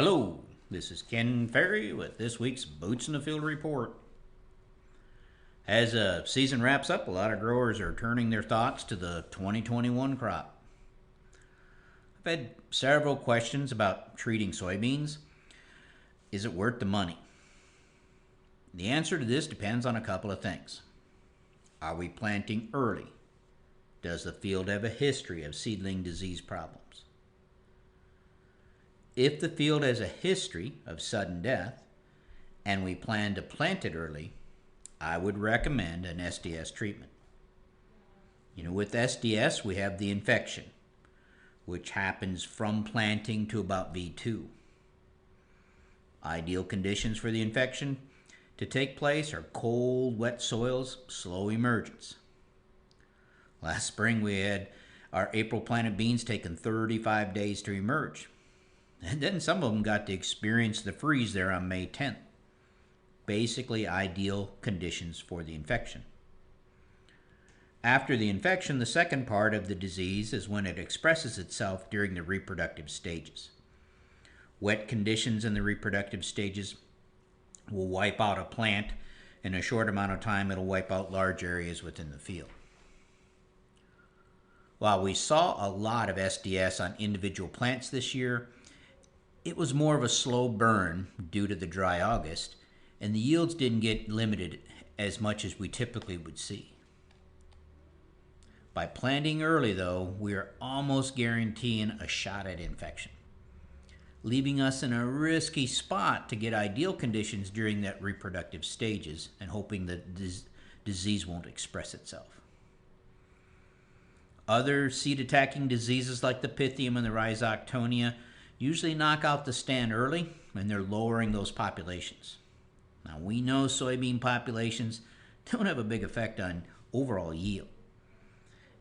Hello, this is Ken Ferry with this week's Boots in the Field report. As the season wraps up, a lot of growers are turning their thoughts to the 2021 crop. I've had several questions about treating soybeans. Is it worth the money? The answer to this depends on a couple of things. Are we planting early? Does the field have a history of seedling disease problems? If the field has a history of sudden death and we plan to plant it early, I would recommend an SDS treatment. With SDS, we have the infection, which happens from planting to about V2. Ideal conditions for the infection to take place are cold, wet soils, slow emergence. Last spring, we had our April planted beans taking 35 days to emerge. And then some of them got to experience the freeze there on May 10th. Basically ideal conditions for the infection. After the infection, the second part of the disease is when it expresses itself during the reproductive stages. Wet conditions in the reproductive stages will wipe out a plant. In a short amount of time, it'll wipe out large areas within the field. While we saw a lot of SDS on individual plants this year, it was more of a slow burn due to the dry August, and the yields didn't get limited as much as we typically would see. By planting early, though, we are almost guaranteeing a shot at infection, leaving us in a risky spot to get ideal conditions during that reproductive stages and hoping that disease won't express itself. Other seed-attacking diseases like the Pythium and the Rhizoctonia usually knock out the stand early, and they're lowering those populations. Now, we know soybean populations don't have a big effect on overall yield.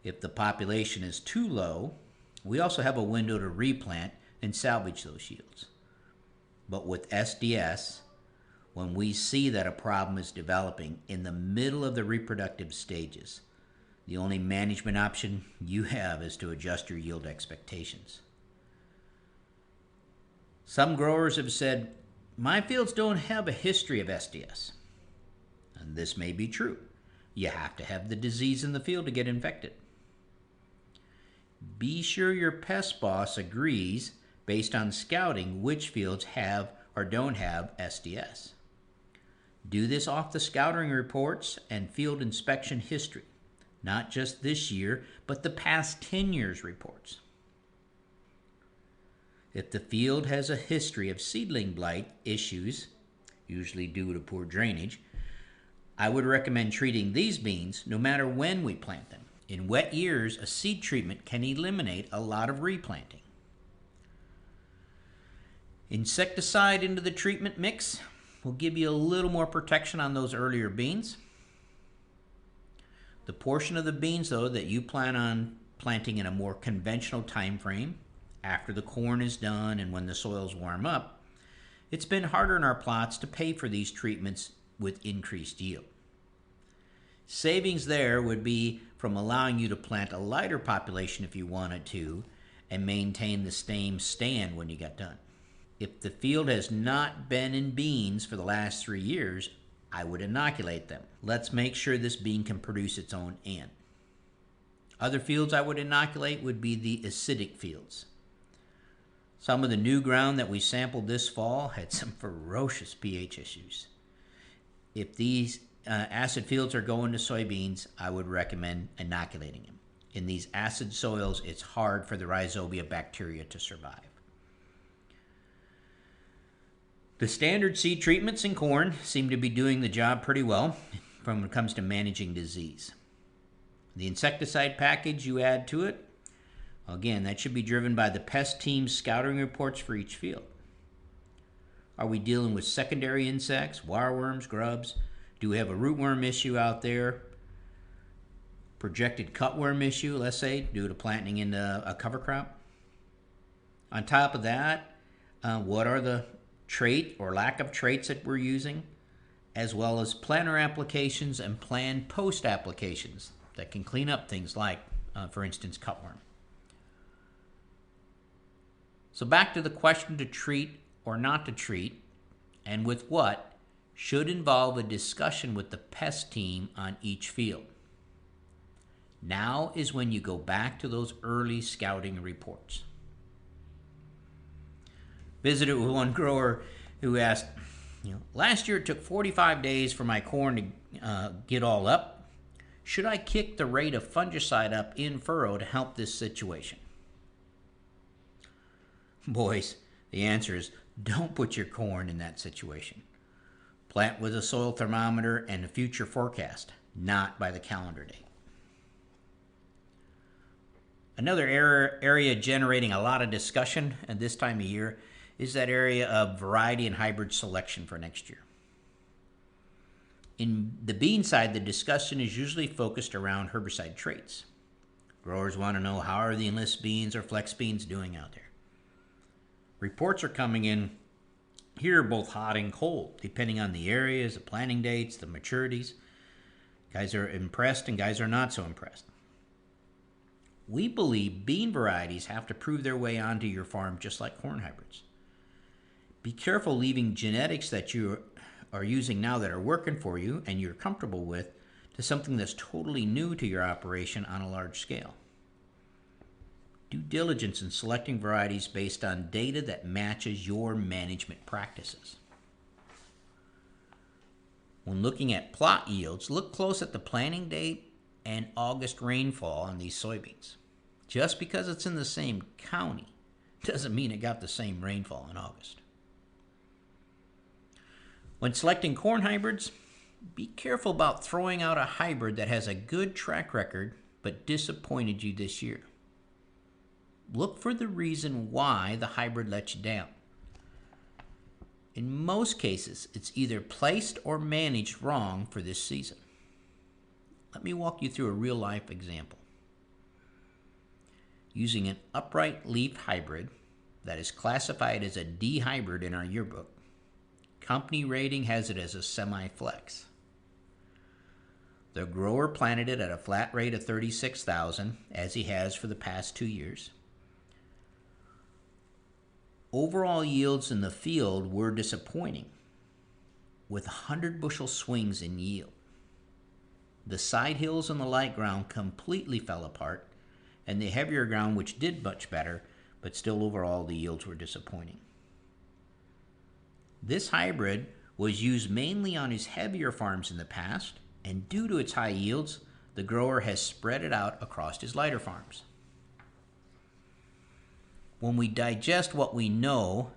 If the population is too low, we also have a window to replant and salvage those yields. But with SDS, when we see that a problem is developing in the middle of the reproductive stages, the only management option you have is to adjust your yield expectations. Some growers have said, my fields don't have a history of SDS. And this may be true. You have to have the disease in the field to get infected. Be sure your pest boss agrees based on scouting which fields have or don't have SDS. Do this off the scouting reports and field inspection history, not just this year, but the past 10 years reports. If the field has a history of seedling blight issues, usually due to poor drainage, I would recommend treating these beans no matter when we plant them. In wet years, a seed treatment can eliminate a lot of replanting. Insecticide into the treatment mix will give you a little more protection on those earlier beans. The portion of the beans, though, that you plan on planting in a more conventional time frame, after the corn is done and when the soils warm up, it's been harder in our plots to pay for these treatments with increased yield. Savings there would be from allowing you to plant a lighter population if you wanted to and maintain the same stand when you got done. If the field has not been in beans for the last 3 years, I would inoculate them. Let's make sure this bean can produce its own N. Other fields I would inoculate would be the acidic fields. Some of the new ground that we sampled this fall had some ferocious pH issues. If these acid fields are going to soybeans, I would recommend inoculating them. In these acid soils, it's hard for the rhizobia bacteria to survive. The standard seed treatments in corn seem to be doing the job pretty well when it comes to managing disease. The insecticide package you add to it, again, that should be driven by the pest team's scouting reports for each field. Are we dealing with secondary insects, wireworms, grubs? Do we have a rootworm issue out there? Projected cutworm issue, let's say, due to planting in a cover crop? On top of that, what are the trait or lack of traits that we're using, as well as planter applications and planned post applications that can clean up things like, for instance, cutworm. So back to the question to treat or not to treat, and with what, should involve a discussion with the pest team on each field. Now is when you go back to those early scouting reports. Visited with one grower who asked, last year it took 45 days for my corn to get all up. Should I kick the rate of fungicide up in furrow to help this situation? Boys, the answer is don't put your corn in that situation. Plant with a soil thermometer and a future forecast, not by the calendar date. Another area generating a lot of discussion at this time of year is that area of variety and hybrid selection for next year. In the bean side, the discussion is usually focused around herbicide traits. Growers want to know how are the enlist beans or flex beans doing out there. Reports are coming in here both hot and cold, depending on the areas, the planting dates, the maturities. Guys are impressed and guys are not so impressed. We believe bean varieties have to prove their way onto your farm just like corn hybrids. Be careful leaving genetics that you are using now that are working for you and you're comfortable with to something that's totally new to your operation on a large scale. Due diligence in selecting varieties based on data that matches your management practices. When looking at plot yields, look close at the planting date and August rainfall on these soybeans. Just because it's in the same county doesn't mean it got the same rainfall in August. When selecting corn hybrids, be careful about throwing out a hybrid that has a good track record but disappointed you this year. Look for the reason why the hybrid let you down. In most cases, it's either placed or managed wrong for this season. Let me walk you through a real-life example. Using an upright leaf hybrid that is classified as a D hybrid in our yearbook, company rating has it as a semi-flex. The grower planted it at a flat rate of 36,000, as he has for the past 2 years. Overall yields in the field were disappointing, with 100 bushel swings in yield. The side hills on the light ground completely fell apart, and the heavier ground, which did much better, but still overall the yields were disappointing. This hybrid was used mainly on his heavier farms in the past, and due to its high yields, the grower has spread it out across his lighter farms. When we digest what we know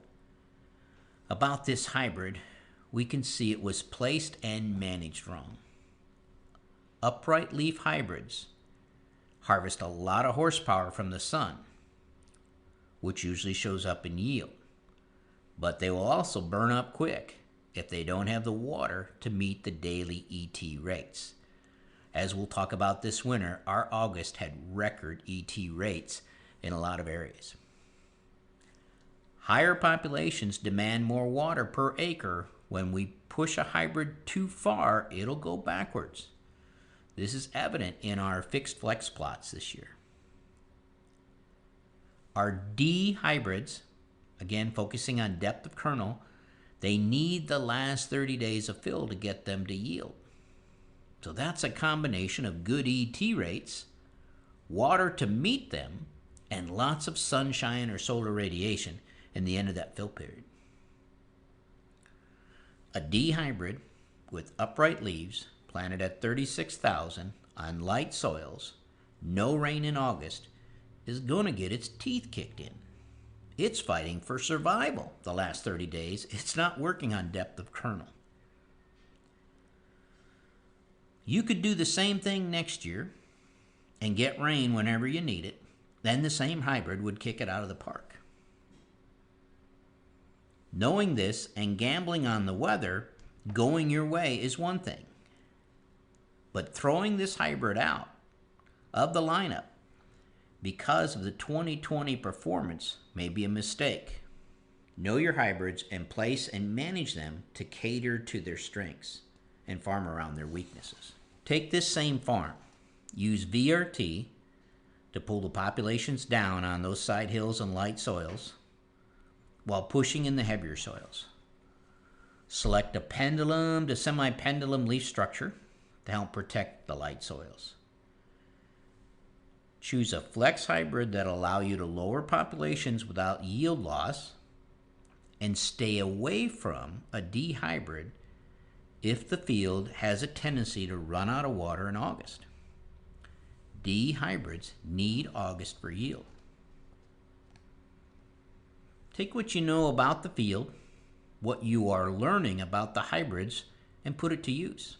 about this hybrid, we can see it was placed and managed wrong. Upright leaf hybrids harvest a lot of horsepower from the sun, which usually shows up in yield, but they will also burn up quick if they don't have the water to meet the daily ET rates. As we'll talk about this winter, our August had record ET rates in a lot of areas. Higher populations demand more water per acre. When we push a hybrid too far, it'll go backwards. This is evident in our fixed flex plots this year. Our D hybrids, again focusing on depth of kernel, they need the last 30 days of fill to get them to yield. So that's a combination of good ET rates, water to meet them, and lots of sunshine or solar radiation in the end of that fill period. A D hybrid with upright leaves planted at 36,000 on light soils, no rain in August, is going to get its teeth kicked in. It's fighting for survival the last 30 days. It's not working on depth of kernel. You could do the same thing next year and get rain whenever you need it. Then the same hybrid would kick it out of the park. Knowing this and gambling on the weather going your way is one thing. But throwing this hybrid out of the lineup because of the 2020 performance may be a mistake. Know your hybrids and place and manage them to cater to their strengths and farm around their weaknesses. Take this same farm. Use VRT to pull the populations down on those side hills and light soils. while pushing in the heavier soils. Select a pendulum to semi-pendulum leaf structure to help protect the light soils. Choose a flex hybrid that allow you to lower populations without yield loss, and stay away from a D hybrid if the field has a tendency to run out of water in August. D hybrids need August for yield. Take what you know about the field, what you are learning about the hybrids, and put it to use.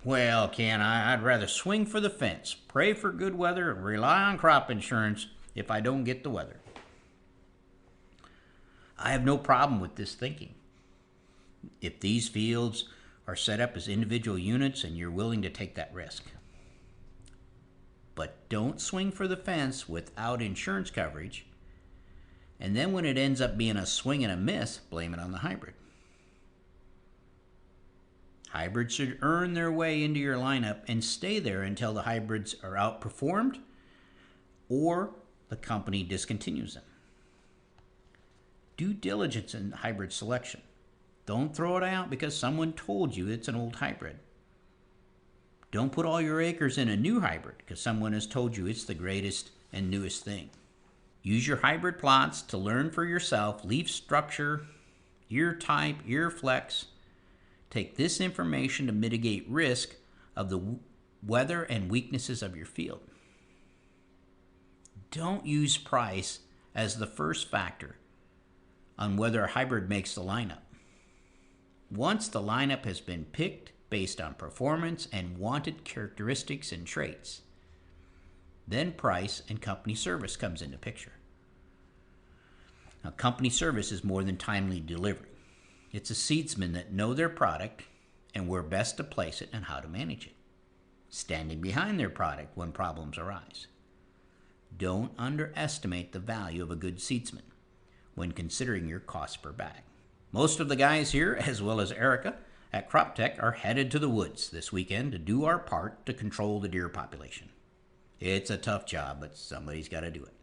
Well, Ken, I'd rather swing for the fence, pray for good weather, and rely on crop insurance if I don't get the weather. I have no problem with this thinking. If these fields are set up as individual units and you're willing to take that risk. But don't swing for the fence without insurance coverage, and then when it ends up being a swing and a miss, blame it on the hybrid. Hybrids should earn their way into your lineup and stay there until the hybrids are outperformed or the company discontinues them. Due diligence in hybrid selection. Don't throw it out because someone told you it's an old hybrid. Don't put all your acres in a new hybrid because someone has told you it's the greatest and newest thing. Use your hybrid plots to learn for yourself leaf structure, ear type, ear flex. Take this information to mitigate risk of the weather and weaknesses of your field. Don't use price as the first factor on whether a hybrid makes the lineup. Once the lineup has been picked based on performance and wanted characteristics and traits, then price and company service comes into picture. Now, company service is more than timely delivery. It's a seedsmen that know their product and where best to place it and how to manage it, standing behind their product when problems arise. Don't underestimate the value of a good seedsman when considering your cost per bag. Most of the guys here, as well as Erica at CropTech, are headed to the woods this weekend to do our part to control the deer population. It's a tough job, but somebody's got to do it.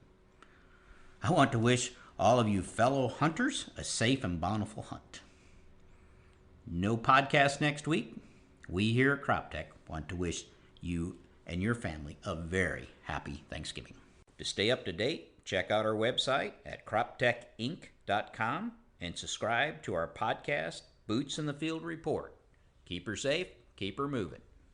I want to wish all of you fellow hunters a safe and bountiful hunt. No podcast next week. We here at CropTech want to wish you and your family a very happy Thanksgiving. To stay up to date, check out our website at croptechinc.com and subscribe to our podcast, Boots in the Field Report. Keep her safe, keep her moving.